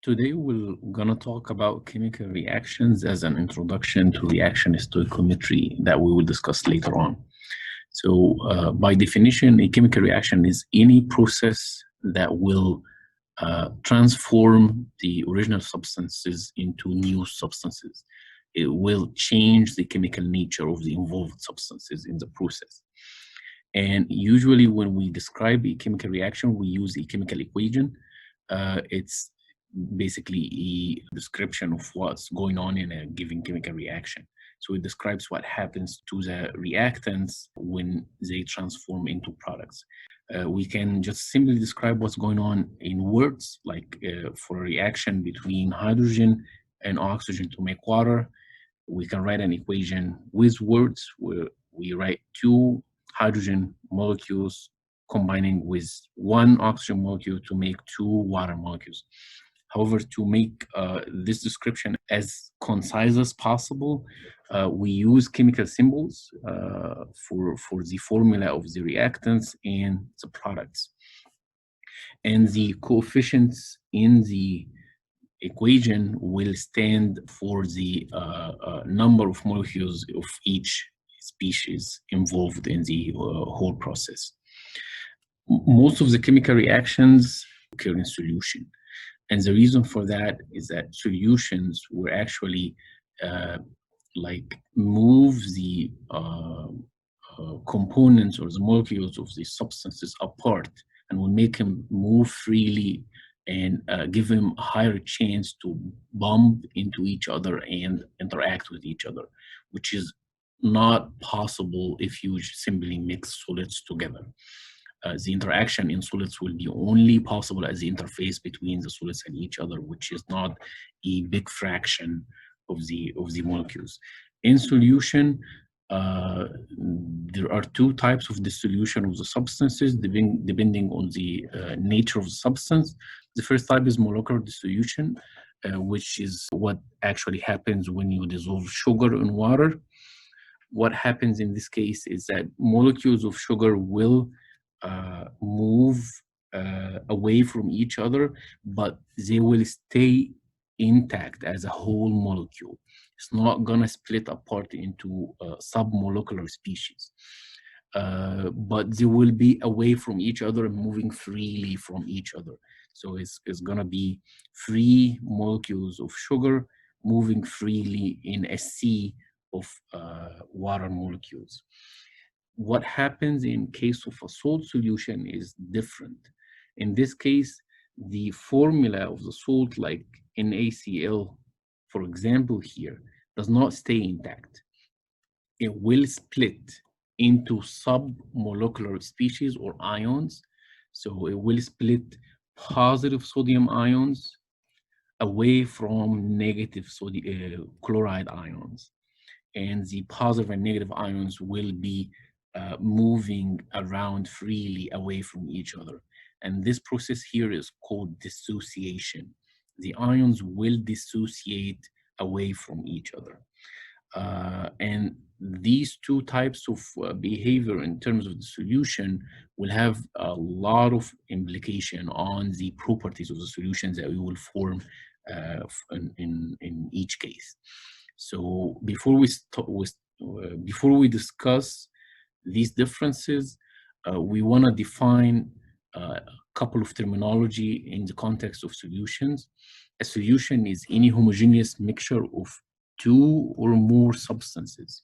Today we're gonna talk about chemical reactions as an introduction to reaction stoichiometry that we will discuss later on. So, by definition, a chemical reaction is any process that will transform the original substances into new substances. It will change the chemical nature of the involved substances in the process. And usually, when we describe a chemical reaction, we use a chemical equation. It's basically a description of what's going on in a given chemical reaction. So it describes what happens to the reactants when they transform into products. We can just simply describe what's going on in words, like for a reaction between hydrogen and oxygen to make water, we can write an equation with words where we write two hydrogen molecules combining with one oxygen molecule to make two water molecules. However, to make this description as concise as possible, we use chemical symbols for the formula of the reactants and the products. And the coefficients in the equation will stand for the number of molecules of each species involved in the whole process. Most of the chemical reactions occur in solution. And the reason for that is that solutions will actually move the components or the molecules of the substances apart and will make them move freely and give them a higher chance to bump into each other and interact with each other, which is not possible if you simply mix solids together. The interaction in solids will be only possible as the interface between the solids and each other, which is not a big fraction of the molecules. In solution, there are two types of dissolution of the substances depending on the nature of the substance. The first type is molecular dissolution, which is what actually happens when you dissolve sugar in water. What happens in this case is that molecules of sugar will move away from each other, but they will stay intact as a whole molecule. It's not gonna split apart into submolecular species, but they will be away from each other and moving freely from each other. So it's gonna be free molecules of sugar moving freely in a sea of water molecules. What happens in case of a salt solution is different. In this case, the formula of the salt, like NaCl, for example here, does not stay intact. It will split into submolecular species or ions. So it will split positive sodium ions away from negative chloride ions. And the positive and negative ions will be moving around freely away from each other. And this process here is called dissociation. The ions will dissociate away from each other. And these two types of behavior in terms of the solution will have a lot of implication on the properties of the solutions that we will form in each case. So before we discuss these differences, we want to define a couple of terminology in the context of solutions. A solution is any homogeneous mixture of two or more substances.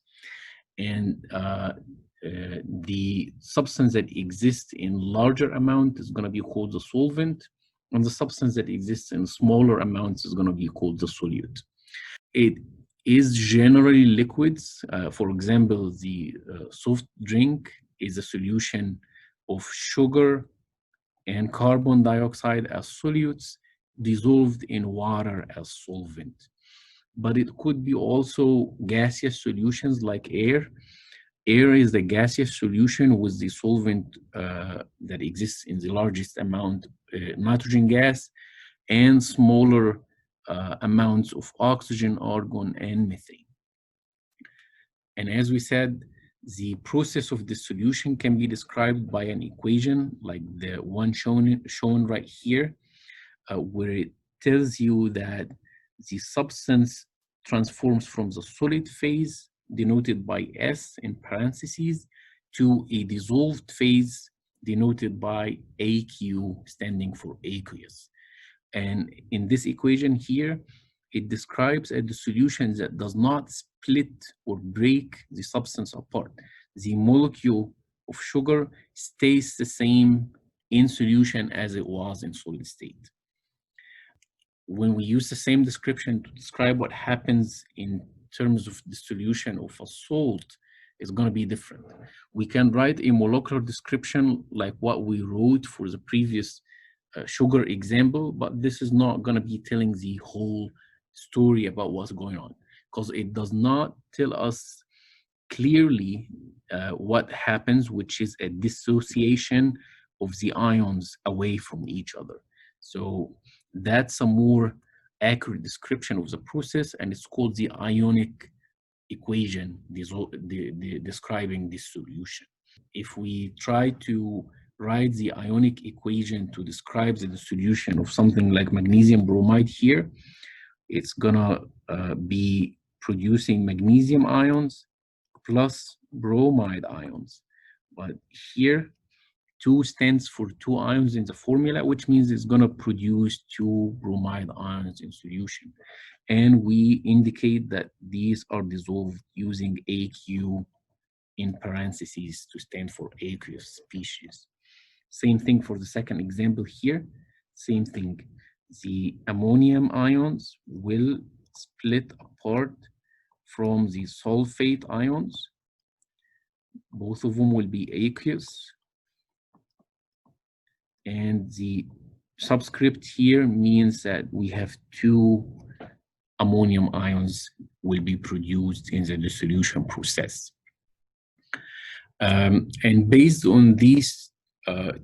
And the substance that exists in larger amount is going to be called the solvent, and the substance that exists in smaller amounts is going to be called the solute. It is generally liquids. For example, the soft drink is a solution of sugar and carbon dioxide as solutes dissolved in water as solvent. But it could be also gaseous solutions like air. Air is the gaseous solution with the solvent that exists in the largest amount, nitrogen gas, and smaller amounts of oxygen, argon, and methane. And as we said, the process of dissolution can be described by an equation like the one shown right here, where it tells you that the substance transforms from the solid phase, denoted by S in parentheses, to a dissolved phase, denoted by AQ, standing for aqueous. And in this equation here, it describes a dissolution that does not split or break the substance apart. The molecule of sugar stays the same in solution as it was in solid state. When we use the same description to describe what happens in terms of dissolution of a salt, it's going to be different. We can write a molecular description like what we wrote for the previous sugar example, but this is not going to be telling the whole story about what's going on, because it does not tell us clearly what happens, which is a dissociation of the ions away from each other. So that's a more accurate description of the process, and it's called the ionic equation describing dissolution. If we try to write the ionic equation to describe the dissolution of something like magnesium bromide here, it's gonna be producing magnesium ions plus bromide ions. But here, 2 stands for 2 ions in the formula, which means it's gonna produce 2 bromide ions in solution. And we indicate that these are dissolved using AQ in parentheses to stand for aqueous species. Same thing for the second example here, same thing. The ammonium ions will split apart from the sulfate ions. Both of them will be aqueous. And the subscript here means that we have 2 ammonium ions will be produced in the dissolution process. And based on these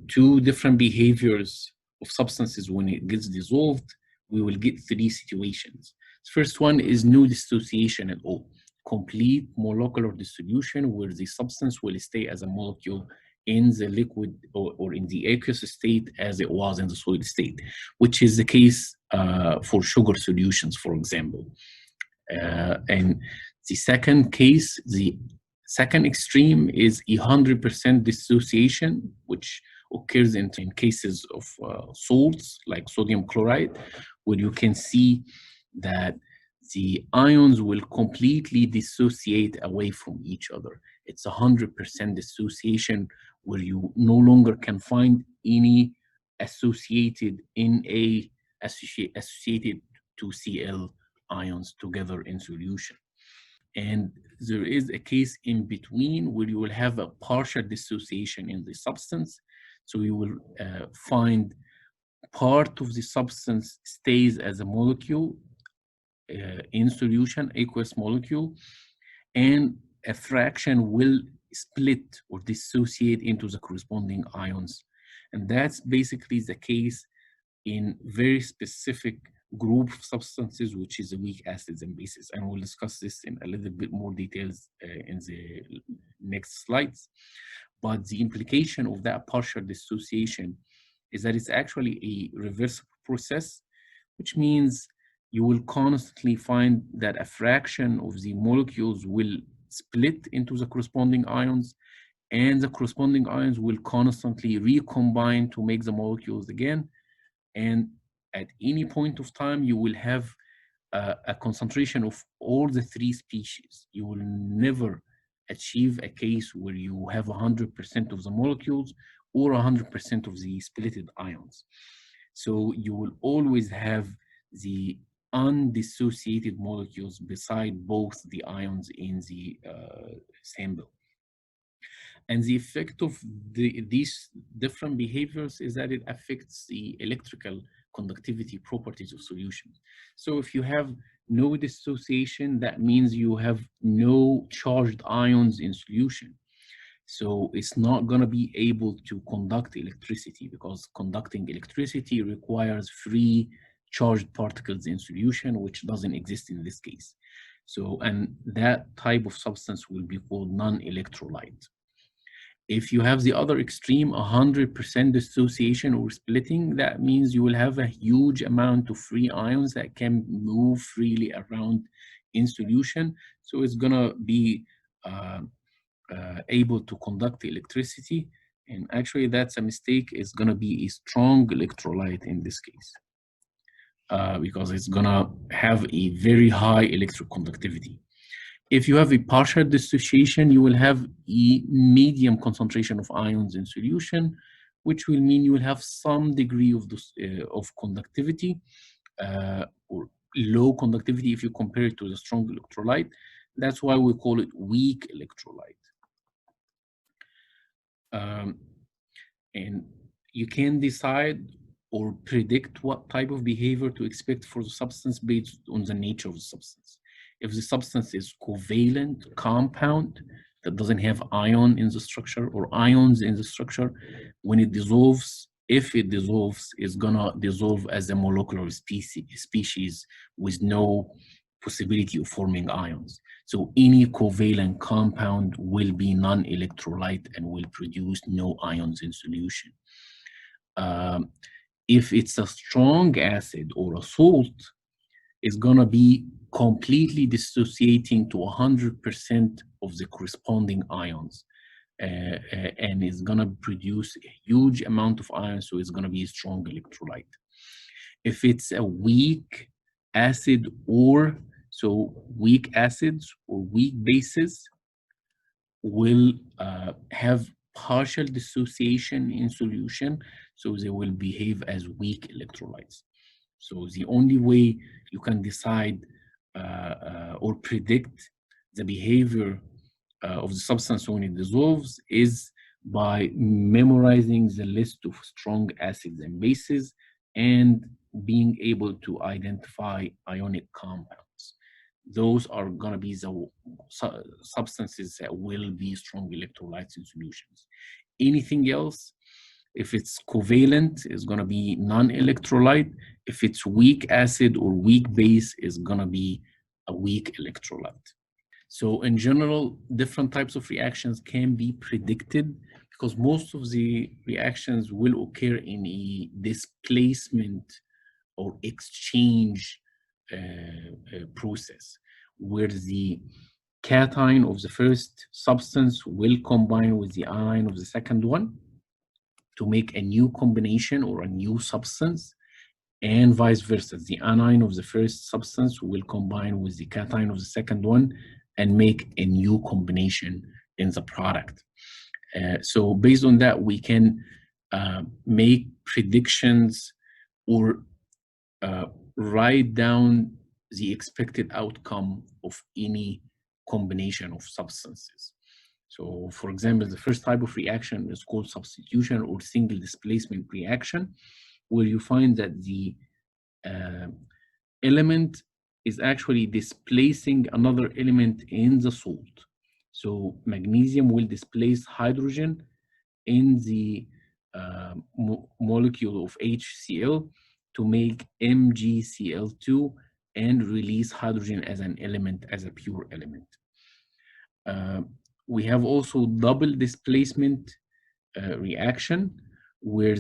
2 different behaviors of substances when it gets dissolved, we will get 3 situations. The first one is no dissociation at all. Complete molecular dissolution, where the substance will stay as a molecule in the liquid or in the aqueous state as it was in the solid state, which is the case for sugar solutions, for example. And the second case, the second extreme, is 100% dissociation, which occurs in cases of salts like sodium chloride, where you can see that the ions will completely dissociate away from each other. It's 100% dissociation, where you no longer can find any associated Na associated to Cl ions together in solution. And there is a case in between where you will have a partial dissociation in the substance. So you will find part of the substance stays as a molecule in solution, aqueous molecule, and a fraction will split or dissociate into the corresponding ions. And that's basically the case in very specific group of substances, which is the weak acids and bases. And we'll discuss this in a little bit more details in the next slides. But the implication of that partial dissociation is that it's actually a reversible process, which means you will constantly find that a fraction of the molecules will split into the corresponding ions, and the corresponding ions will constantly recombine to make the molecules again. And at any point of time, you will have a concentration of all the 3 species. You will never achieve a case where you have 100% of the molecules or 100% of the splitted ions. So you will always have the undissociated molecules beside both the ions in the sample. And the effect of these different behaviors is that it affects the electrical conductivity properties of solutions. So if you have no dissociation, that means you have no charged ions in solution. So it's not going to be able to conduct electricity, because conducting electricity requires free charged particles in solution, which doesn't exist in this case. So, and that type of substance will be called non-electrolyte. If you have the other extreme, 100% dissociation or splitting, that means you will have a huge amount of free ions that can move freely around in solution. So it's gonna be able to conduct electricity. And actually that's a mistake. It's gonna be a strong electrolyte in this case, because it's gonna have a very high electric conductivity. If you have a partial dissociation, you will have a medium concentration of ions in solution, which will mean you will have some degree of conductivity, or low conductivity if you compare it to the strong electrolyte. That's why we call it weak electrolyte. And you can decide or predict what type of behavior to expect for the substance based on the nature of the substance. If the substance is covalent compound that doesn't have ion in the structure or ions in the structure, when it dissolves, if it dissolves, it's gonna dissolve as a molecular species with no possibility of forming ions. So any covalent compound will be non-electrolyte and will produce no ions in solution. If it's a strong acid or a salt, it's gonna be completely dissociating to 100% of the corresponding ions. And it's gonna produce a huge amount of ions, so it's gonna be a strong electrolyte. If it's a weak acid, or so weak acids or weak bases will have partial dissociation in solution, so they will behave as weak electrolytes. So the only way you can decide or predict the behavior of the substance when it dissolves is by memorizing the list of strong acids and bases and being able to identify ionic compounds. Those are going to be the substances that will be strong electrolytes in solutions. Anything else, if it's covalent, is going to be non-electrolyte. If it's weak acid or weak base, is going to be a weak electrolyte. So in general, different types of reactions can be predicted because most of the reactions will occur in a displacement or exchange process, where the cation of the first substance will combine with the anion of the second one to make a new combination or a new substance, and vice versa. The anion of the first substance will combine with the cation of the second one and make a new combination in the product. So based on that, we can make predictions or write down the expected outcome of any combination of substances. So for example, the first type of reaction is called substitution or single displacement reaction, where you find that the element is actually displacing another element in the salt. So magnesium will displace hydrogen in the molecule of HCl to make MgCl2 and release hydrogen as an element, as a pure element. We have also double displacement reaction, where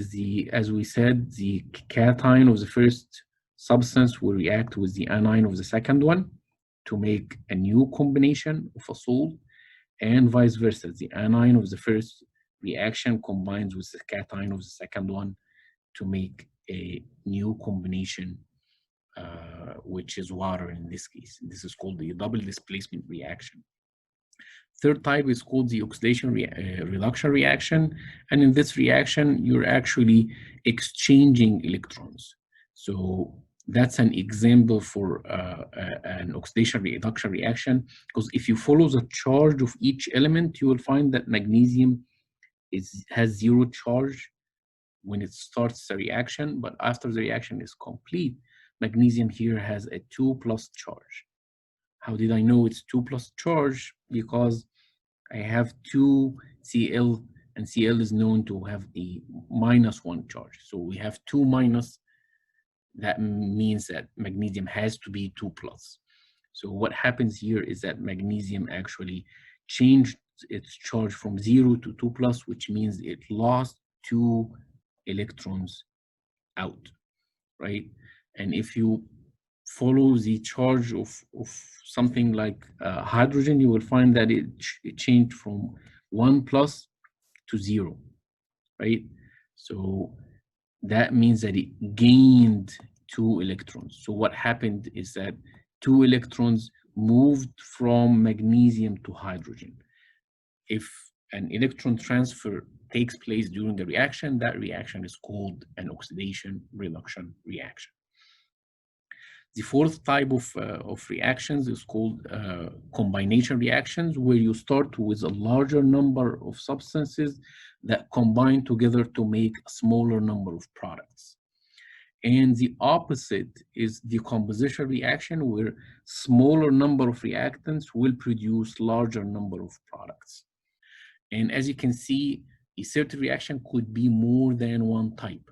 as we said, the cation of the first substance will react with the anion of the second one to make a new combination of a salt, and vice versa. The anion of the first reaction combines with the cation of the second one to make a new combination, which is water in this case. This is called the double displacement reaction. Third type is called the oxidation reduction reaction. And in this reaction, you're actually exchanging electrons. So that's an example for an oxidation reduction reaction, because if you follow the charge of each element, you will find that magnesium has zero charge when it starts the reaction, but after the reaction is complete, magnesium here has a 2+ charge. How did I know it's 2+ charge? Because I have 2 Cl, and Cl is known to have a -1 charge. So we have 2 minus. That means that magnesium has to be 2+. So what happens here is that magnesium actually changed its charge from 0 to 2 plus, which means it lost 2 electrons out, right? And if you follow the charge of something like hydrogen, you will find that it changed from 1 plus to 0, right? So that means that it gained 2 electrons. So what happened is that 2 electrons moved from magnesium to hydrogen. If an electron transfer takes place during the reaction, that reaction is called an oxidation reduction reaction. The fourth type of reactions is called combination reactions, where you start with a larger number of substances that combine together to make a smaller number of products. And the opposite is decomposition reaction, where smaller number of reactants will produce larger number of products. And as you can see, a certain reaction could be more than one type.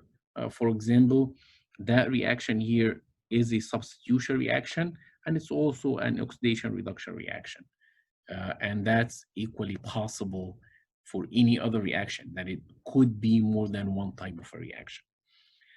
For example, that reaction here is a substitution reaction, and it's also an oxidation reduction reaction. And that's equally possible for any other reaction, that it could be more than one type of a reaction.